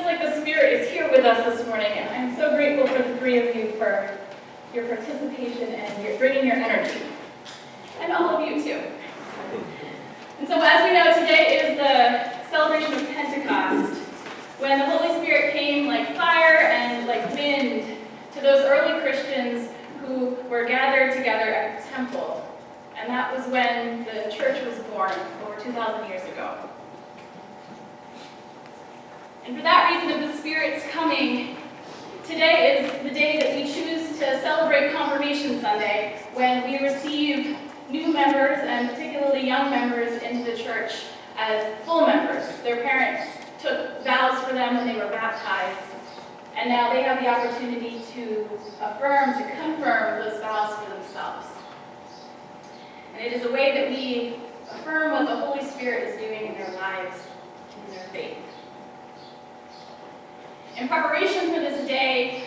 like the Spirit is here with us this morning, and I'm so grateful for the three of you for your participation and your bringing your energy. And all of you too. And so as we know, today is the celebration of Pentecost, when the Holy Spirit came like fire and like wind to those early Christians who were gathered together at the temple. And that was when the church was born over 2,000 years ago. And for that reason of the Spirit's coming, today is the day that we choose to celebrate Confirmation Sunday, when we receive new members, and particularly young members, into the church as full members. Their parents took vows for them when they were baptized, and now they have the opportunity to affirm, to confirm those vows for themselves. And it is a way that we affirm what the Holy Spirit is doing in their lives and in their faith. In preparation for this day,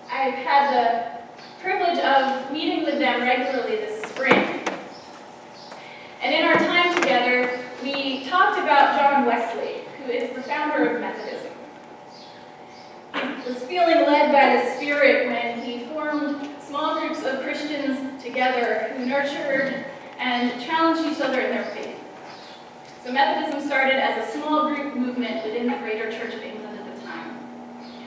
I've had the privilege of meeting with them regularly this spring. And in our time together, we talked about John Wesley, who is the founder of Methodism. He was feeling led by the Spirit when he formed small groups of Christians together who nurtured and challenged each other in their faith. So Methodism started as a small group movement within the Greater Church of England at the time.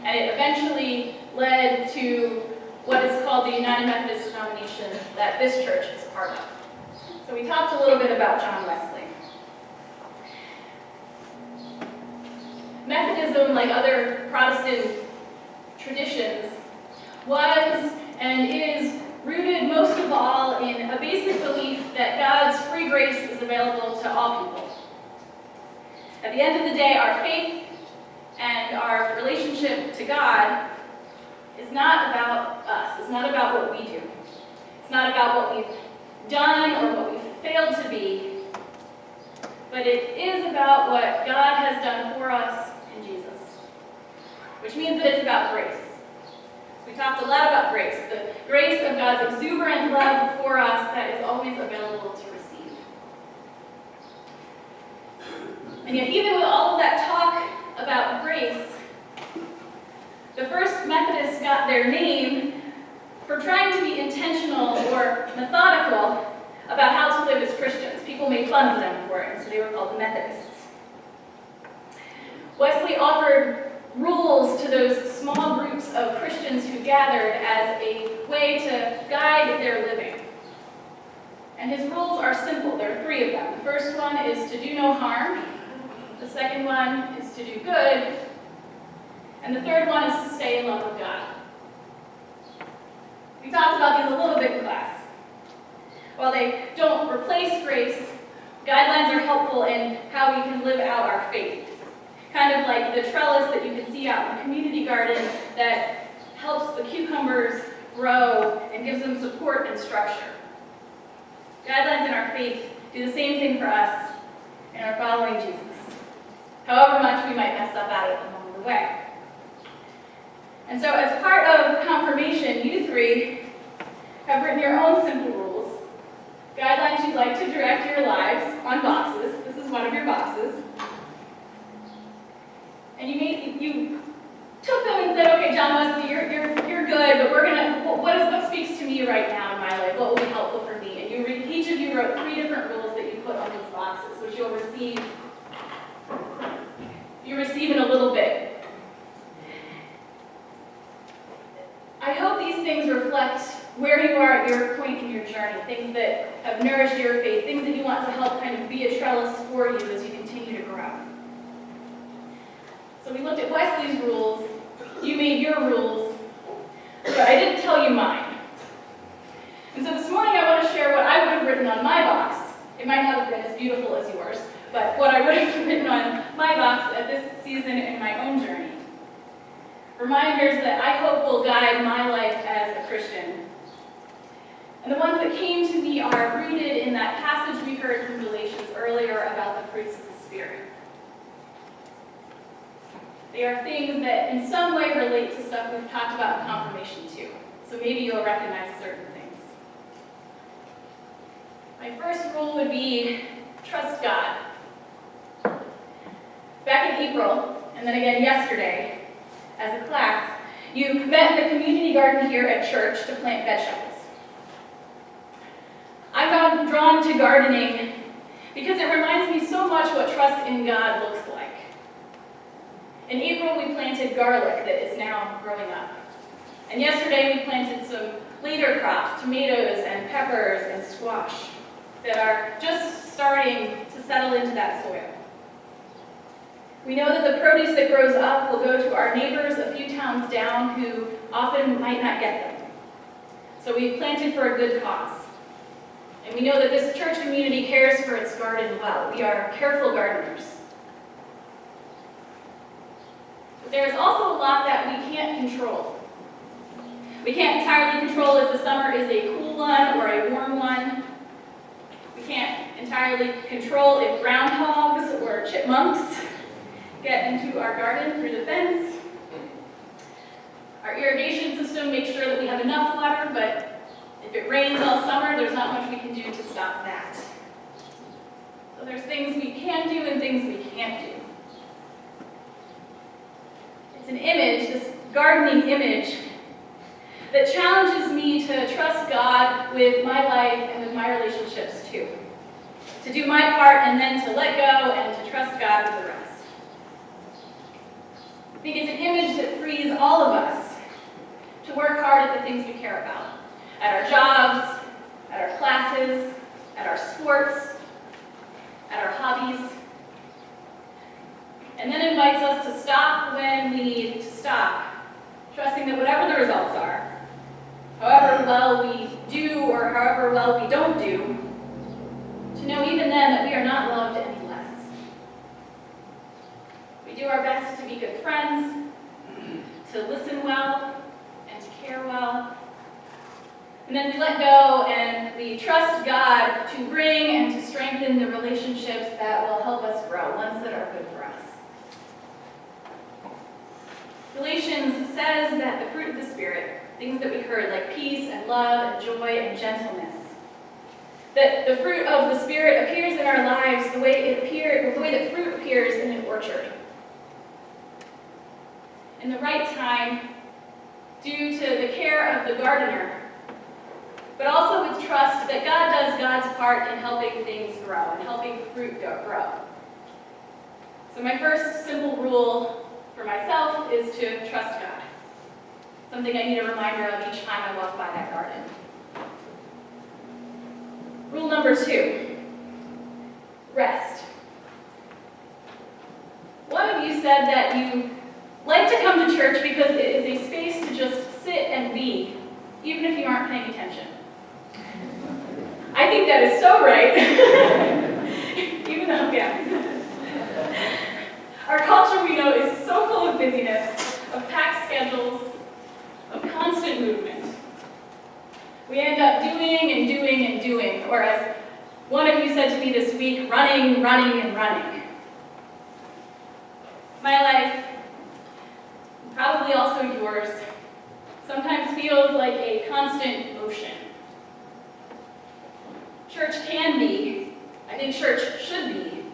And it eventually led to what is called the United Methodist denomination that this church is part of. So we talked a little bit about John Wesley. Methodism, like other Protestant traditions, was and is rooted most of all in a basic belief that God's free grace is available to all people. At the end of the day, our faith and our relationship to God is not about us. It's not about what we do. It's not about what we've done or what we've failed to be, but it is about what God has done for us in Jesus, which means that it's about grace. We talked a lot about grace, the grace of God's exuberant love for us that is always available to receive. And yet, even with all of that talk about grace, the first Methodists got their name for trying to be intentional or methodical about how to live as Christians. People made fun of them for it, and so they were called the Methodists. Wesley offered rules to those small groups of Christians who gathered as a way to guide their living. And his rules are simple. There are three of them. The first one is to do no harm. The second one is to do good. And the third one is to stay in love with God. We talked about these a little bit in class. While they don't replace grace, guidelines are helpful in how we can live out our faith. Kind of like the trellis that you can see out in the community garden that helps the cucumbers grow and gives them support and structure. Guidelines in our faith do the same thing for us in our following Jesus, however much we might mess up at it along the way. And so as part of confirmation, you three have written your own simple rules, guidelines you'd like to direct your lives on boxes. This is one of your boxes. And you took them and said, okay, John Wesley, you're good, but we're gonna, what speaks to me right now in my life? What will be helpful for me? And each of you wrote 3 different rules that you put on these boxes, which you'll receive. You receive in a little bit. I hope these things reflect where you are at your point in your journey, things that have nourished your faith, things that you want to help kind of be a trellis for you as you continue to grow. So we looked at Wesley's rules, you made your rules, but I didn't tell you mine. And so this morning I want to share what I would have written on my box. It might not have been as beautiful as yours, but what I would have written on my box at this season in my own journey. Reminders that I hope will guide my life as a Christian. And the ones that came to me are rooted in that passage we heard from Galatians earlier about the fruits of the Spirit. They are things that in some way relate to stuff we've talked about in confirmation too. So maybe you'll recognize certain things. My first rule would be trust God. Back in April, and then again yesterday as a class, you met the community garden here at church to plant vegetables. I'm drawn to gardening because it reminds me so much what trust in God looks like. In April, we planted garlic that is now growing up. And yesterday, we planted some later crops, tomatoes and peppers and squash, that are just starting to settle into that soil. We know that the produce that grows up will go to our neighbors a few towns down who often might not get them. So we've planted for a good cause. And we know that this church community cares for its garden well. We are careful gardeners. But there's also a lot that we can't control. We can't entirely control if the summer is a cool one or a warm one. We can't entirely control if groundhogs or chipmunks get into our garden through the fence. Our irrigation system makes sure that we have enough water, but if it rains all summer, there's not much we can do to stop that. So there's things we can do and things we can't do. It's an image, this gardening image, that challenges me to trust God with my life and with my relationships too. To do my part and then to let go and to trust God with the rest. I think it's an image that frees all of us to work hard at the things we care about. At our jobs, at our classes, at our sports, at our hobbies. And then invites us to stop when we need to stop, trusting that whatever the results are, however well we do or however well we don't do, to know even then that we are not loved any less. We do our best to be good friends, to listen well, and to care well. And then we let go and we trust God to bring and to strengthen the relationships that will help us grow, ones that are good for us. Galatians says that the fruit of the Spirit, things that we heard like peace and love and joy and gentleness, that the fruit of the Spirit appears in our lives the way that fruit appears in an orchard. In the right time, due to the care of the gardener, but also with trust that God does God's part in helping things grow and helping fruit grow. So my first simple rule for myself is to trust God. Something I need a reminder of each time I walk by that garden. Rule number 2, rest. One of you said that you like to come to church because it is a space to just sit and be, even if you aren't paying attention. I think that is so right. Even though, our culture, we know, is so full of busyness, of packed schedules, of constant movement. We end up doing and doing and doing, or as one of you said to me this week, running, running, and running. My life, probably also yours, sometimes feels like a constant motion. Church can be, I think church should be,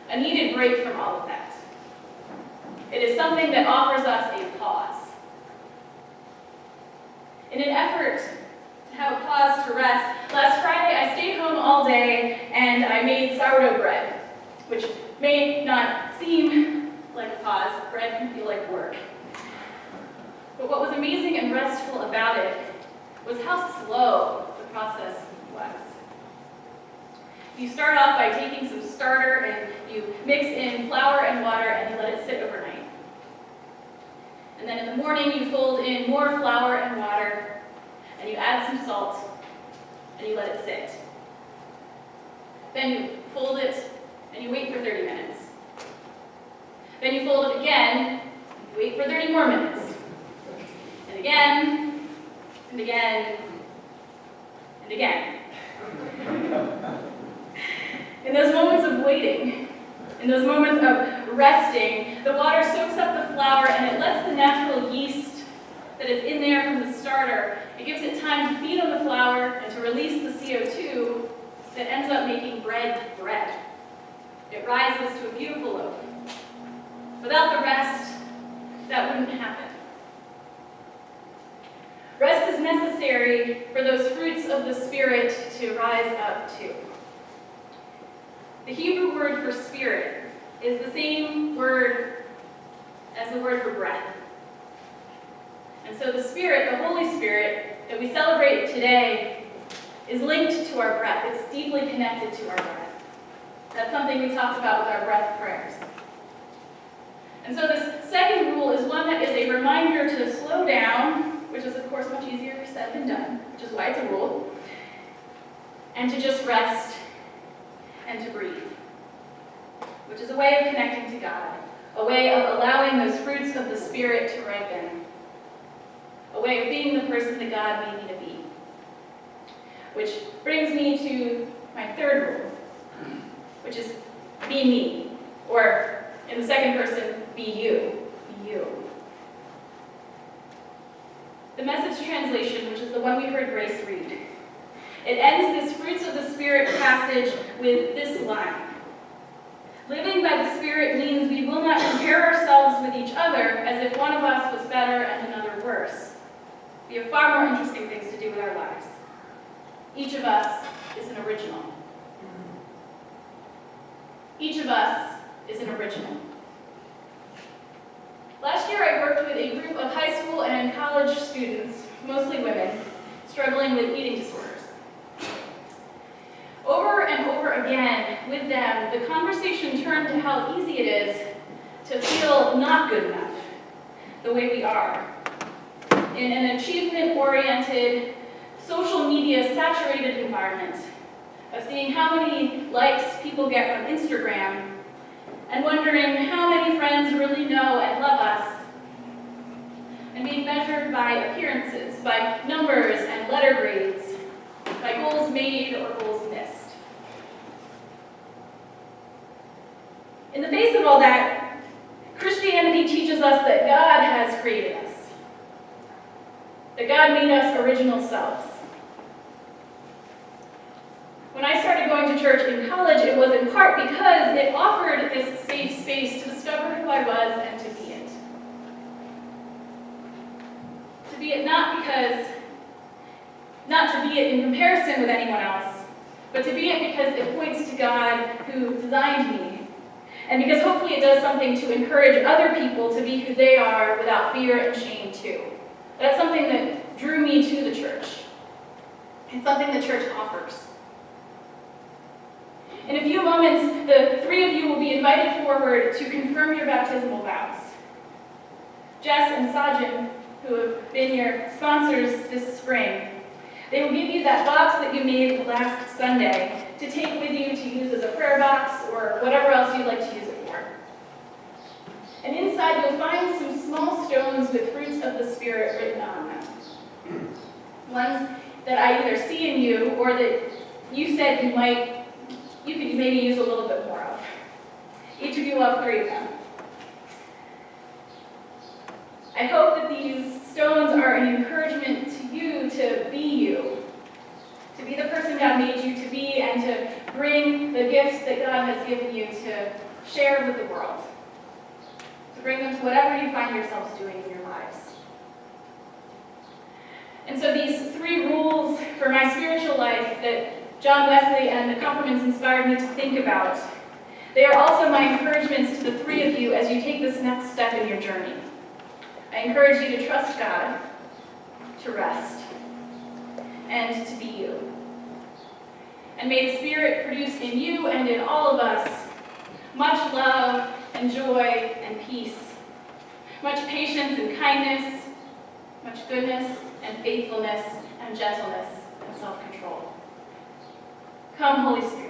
a needed break from all of that. It is something that offers us a pause. In an effort to have a pause to rest, last Friday I stayed home all day and I made sourdough bread, which may not seem like a pause. Bread can feel like work. But what was amazing and restful about it was how slow the process was. You start off by taking some starter and you mix in flour and water and you let it sit overnight. And then in the morning you fold in more flour and water and you add some salt and you let it sit. Then you fold it and you wait for 30 minutes. Then you fold it again, you wait for 30 more minutes. And again, and again, and again. In those moments of waiting, in those moments of resting, the water soaks up the flour and it lets the natural yeast that is in there from the starter, it gives it time to feed on the flour and to release the CO2 that ends up making bread bread. It rises to a beautiful loaf. Without the rest, that wouldn't happen. Rest is necessary for those fruits of the Spirit to rise up to. The Hebrew word for spirit is the same word as the word for breath. And so the Spirit, the Holy Spirit, that we celebrate today is linked to our breath. It's deeply connected to our breath. That's something we talked about with our breath prayers. And so this second rule is one that is a reminder to slow down, which is of course much easier said than done, which is why it's a rule, and to just rest and to breathe, which is a way of connecting to God, a way of allowing those fruits of the Spirit to ripen, a way of being the person that God made me to be. Which brings me to my third rule, which is be me, or in the second person, be you. Be you. The Message translation, which is the one we heard Grace read, it ends this Fruits of the Spirit passage with this line. Living by the Spirit means we will not compare ourselves with each other as if one of us was better and another worse. We have far more interesting things to do with our lives. Each of us is an original. Each of us is an original. Last year I worked with a group of high school and college students, mostly women, struggling with eating disorders. Over and over again with them, the conversation turned to how easy it is to feel not good enough the way we are. In an achievement-oriented, social media-saturated environment of seeing how many likes people get on Instagram and wondering how many friends really know and love us, and being measured by appearances, by numbers and letter grades, by goals made or goals missed. In the face of all that, Christianity teaches us that God has created us, that God made us original selves. When I started going to church in college, it was in part because it offered this safe space to discover who I was and to be it. To be it not to be it in comparison with anyone else, but to be it because it points to God who designed me, and because hopefully it does something to encourage other people to be who they are without fear and shame too. That's something that drew me to the church. It's something the church offers. In a few moments, the three of you will be invited forward to confirm your baptismal vows. Jess and Sajin, who have been your sponsors this spring, they will give you that box that you made last Sunday to take with you to use as a prayer box or whatever else you'd like to use it for. And inside you'll find some small stones with fruits of the Spirit written on them. Ones that I either see in you or that you said you could maybe use a little bit more of. Each of you will have 3 of them. I hope that these stones are an encouragement to you to be the person God made you to be, and to bring the gifts that God has given you to share with the world, to bring them to whatever you find yourselves doing in your lives. And so these 3 rules for my spiritual life that John Wesley and the Compliments inspired me to think about, they are also my encouragements to the 3 of you as you take this next step in your journey. I encourage you to trust God, to rest, and to be you. And may the Spirit produce in you and in all of us much love and joy and peace, much patience and kindness, much goodness and faithfulness and gentleness and self-control. Come, Holy Spirit.